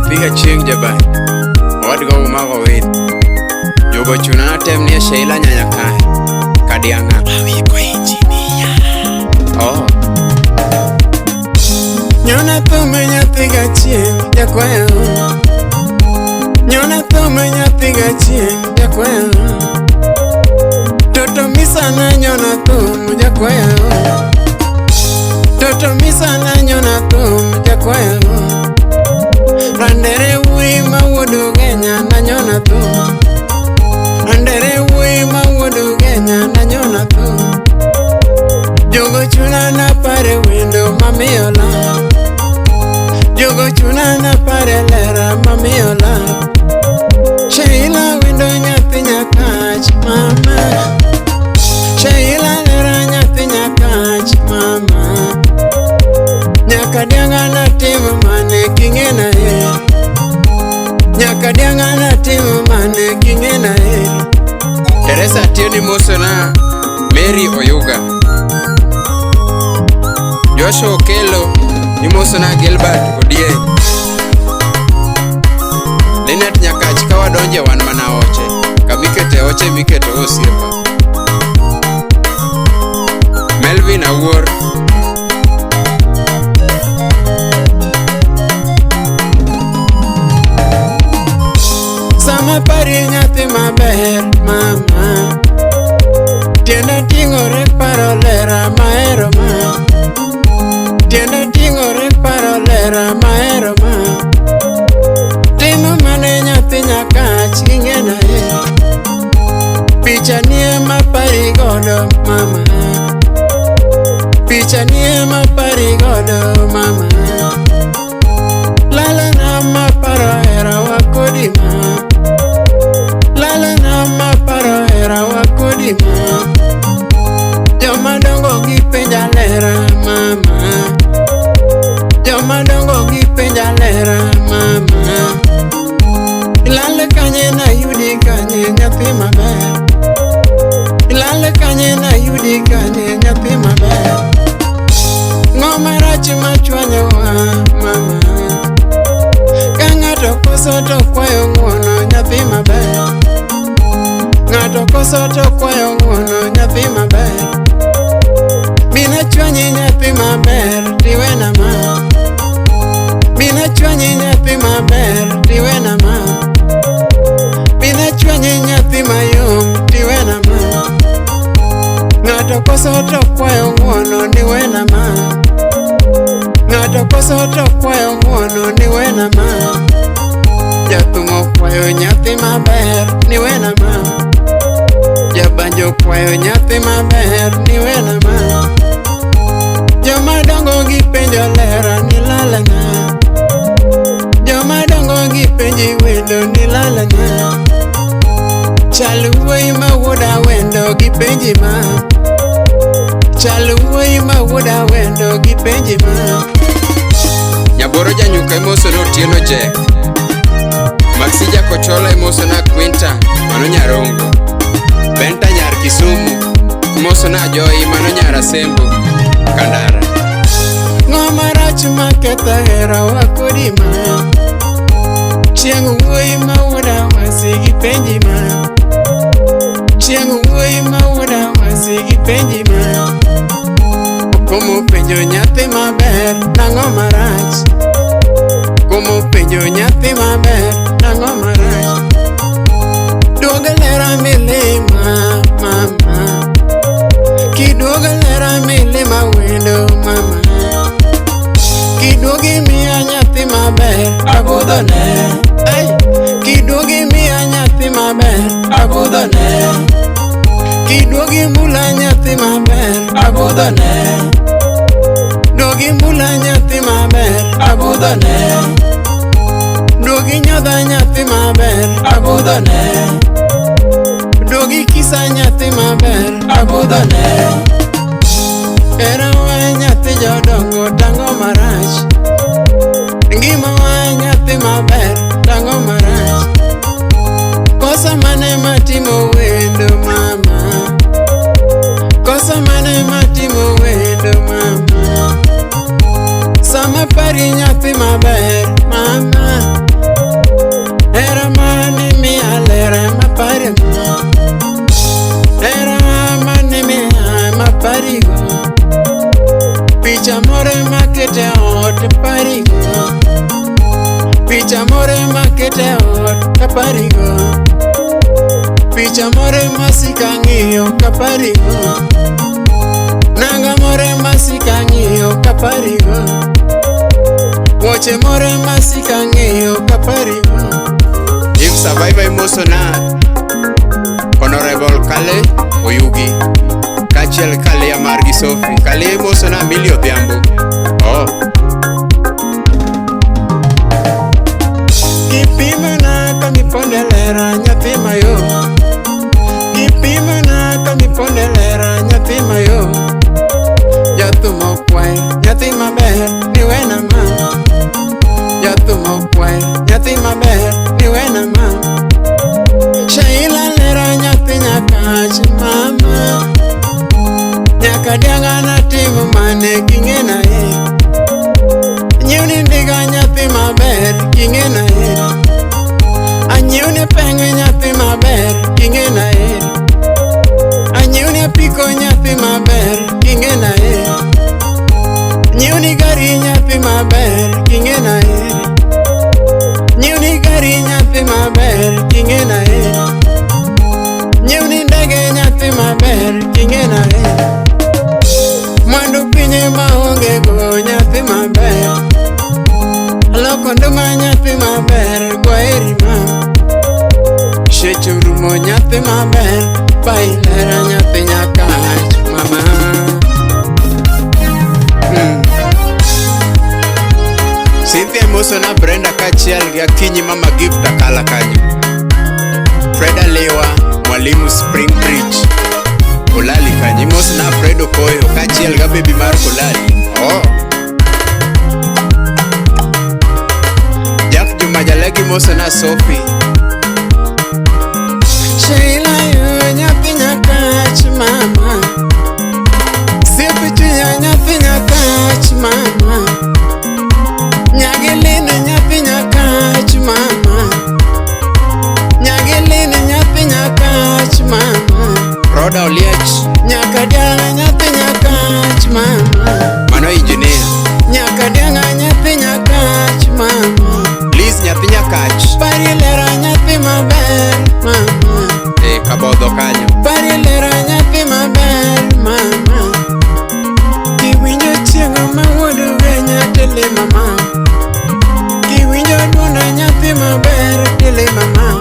nyathi chieng jabai wadgo umago wit jogo chuna tem ni Sheila nyanya kae kadianga awiko injinia oh nyona tume nyathi chieng jakwayo nyona tume nyathi chieng jakwayo toto misana nyona tume jakwayo toto misana nyona tume jakwayo Randere ui mawudu genya na nyona tu Randere ui mawudu genya na nyona tu Jogo chuna na pare window mamiola Jogo chuna na pare lera mamiola Sheila window nyathi nyakach mama Sheila lera nyathi nyakach mama Nyakadianga na timu mane kingena e Nyakadianga na timu mane kingena e Teresa Tioni Mosona Mary Oyuga Joshua Okelo ni Mosona Gilbert Odie Linet Nyakach kawa donje wan mana oche Kamikete oche mikete osiepa Melvin Awuor Sama pari nyathi maber mama Tienda tingore parolera maero ma Tienda tingore parolera maero ma Timo mane nyathi nyakach ingena e Picha nie mapari godo mama Picha nie mapari godo mama Lala na maparo era wakodima Lala na maparo era wakodima Joma dongo gipenja lera mama Joma dongo gipenja lera mama Ilale kanye na yudi kanye nyathi maber Ilale kanye na yudi kanye nyathi maber Ngoma rachi machwanyo wa mama Ng'ato koso to kwayo ng'uono nyathi maber Ng'ato koso to kwayo ng'uono nyathi maber Bina chwanyi nyathi maber tiwena ma Bina chwanyi nyathi maber tiwena ma Bina chwanyi nyathi mayom tiwena ma Ng'ato koso to kwayo ng'uono niwena ma Ng'ato koso to kwayo ng'uono niwena ma Jatumo kwayo nyathi maber niwena ma Jabanjo kwayo nyathi maber niwena ma Joma dongo gipenjo lera nilala na Joma dongo gipenji wendo nilala na Chal wuoyi ma wuoda wendo gipenji ma Chal wuoyi ma wuoda wendo gipenji ma Nyaboro janyuka Emosono Otieno Jack Maxi Jakochola Emosona Quinta mano Nyarongo Benta Nyar Kisumu Emosona Joy mano Nyarasembo Kandara Ng'oma rach maketho hera wakodima Chieng' wuoyi ma wuoda wasi gipenji ma Chieng' wuoyi ma wuoda wasi gipenji ma Komo penjo nyathi maber nang'o marach Komo penjo nyathi maber nang'o marach Duoga lera milima mama Kiduoga lera milima wendo mama Kiduogi miya nyathi maber agudhone Ay Kiduogi miya nyathi maber agudhone Kiduogi mula nyathi maber agudhone Duogi mula nyathi maber agudhone Duogi nyodha nyathi maber agudhone Duogi kisa nyathi maber agudhone Era wa nyathi jodongo tango marach Ngima wa nyathi maber tango marach Kosa mane matimo wendo mama Kosa mane matimo wendo mama Sama pari nyathi maber mama more makete ot parigo, picha more makete ot kaparigo, picha more masika ng'iyo kaparigo, nanga more masika ng'iyo kaparigo, woche more masika ng'iyo kaparigo. If survivor emotional Honorable Kale Oyugi Kachel Kale Amargi Sophie Kale emotional Milio Thiambo. Oh Kipimana kamipondelera nyathi mayo, Kipimana kamipondelera nyathi mayo, Jathumo kwai nyathi maber niwena ma, Jathumo kwai nyathi maber niwena ma, Sheila lera nyathi nyakach mama, nyaka dianga na timo mane king'ena e, nyiewni ndiga nyathi maber king'ena e, anyiewni penge nyathi maber king'ena e, anyiewni apiko nyathi maber king'ena e, nyiewni gari nyathi maber king'ena e, nyiewni gari nyathi maber king'ena e, nyiewni ndege nyathi maber king'ena e, mwandu pinye maonge go nyathi maber, aloko nduma nyathi maber gwaheri ma, sheche urumo nyathi maber, bailera nyathi nyakach mama. Cynthia Emotional Brenda Kachiel gi Akinyi Mama Gift akala kanyo, Freda Lewa Mwalimu Spring Bridge Kolali kanyo, Emotional Fredo Koyo Kachiel ga baby mar Kolali. Oh Jack Juma Jalegi Emotional Sophie, Sheila yo nyathi nyakach mama, Sipi chunya nyathi nyakach mama, Nyagelina nyathi nyakach mama, Nyagelina nyathi nyakach mama, Roda Oliech nyaka dianga nyathi nyakach mama, Mano engineer nyaka dianga nyathi nyakach mama, Liz nyathi nyakach, pari lera nyathi maber mama, kabodho kanyo, pari lera nyathi maber mama, kiwinjo chieng' ma wuodu we nyatele mama, kiwinjo dunda nyathi maber tele mama,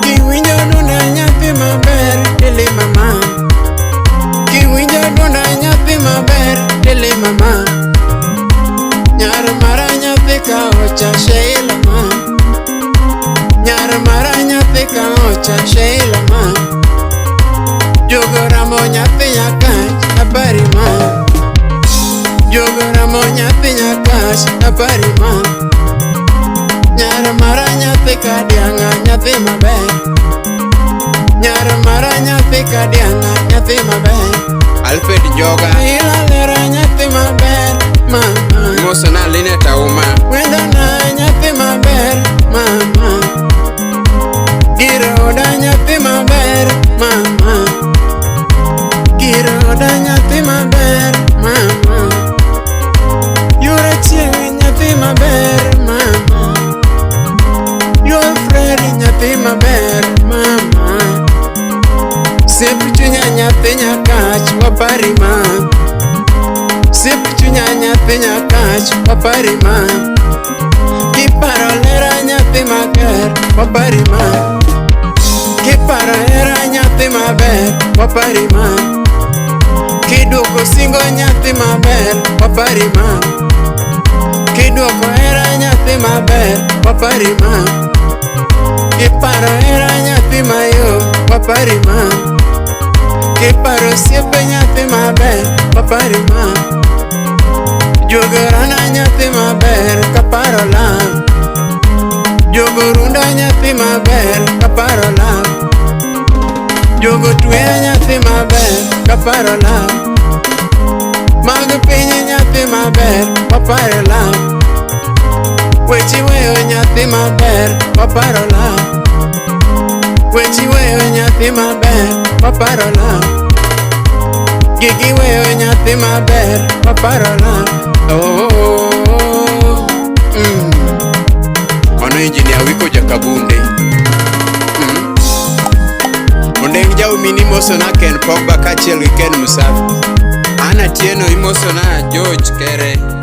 kiwinjo dunda nyathi maber tele mama, kiwinjo dunda nyathi maber tele mama, nyar mara nyathi ka ocha Sheila ma, nyar mara nyathi ka ocha Sheila ma, jogoramo nyathi nyakach apari ma, jogoramo nyathi nyakach apari ma, nyar mara nyathi ka dianga nyathi maber, nyar mara nyathi ka dianga nyathi maber, Alfred Joga ila lera nyathi maber mama, Emotional Linet Auma wendo na nyathi maber mama, Giroda nyathi maber mama, Giroda nyathi maber mama, Yura chieng' nyathi maber mama, Your friend nyathi maber mama, Sip chunya nyathi nyakach wapari ma, Sip chunya nyathi nyakach wapari ma, Kiparo lera nyathi maber wapari ma, Kiparo lera nyathi maber wapari ma, Kiduoko singo nyathi maber wapari ma, Kiduoko era nyathi maber wapari ma, Kiparo era nyathi mayo wapari ma, Kiparo siepe nyathi maber wapari ma, Jogorana nyathi maber kaparo lam, Jogorunda nyathi maber kaparo lam, Jogotweya nyathi maber kaparo lam, Mag piny nyathi maber waparo lam, Wechi weyo nyathi maber waparo lam, Wechi weyo nyathi maber waparo lam, Gigi weyo nyathi maber paparola. Mano engineer Wiko Jakabunde. Ondeng jau mini mosona Ken Pogba kachiel gi Ken Musafi. Ana Tieno imosona George Kere.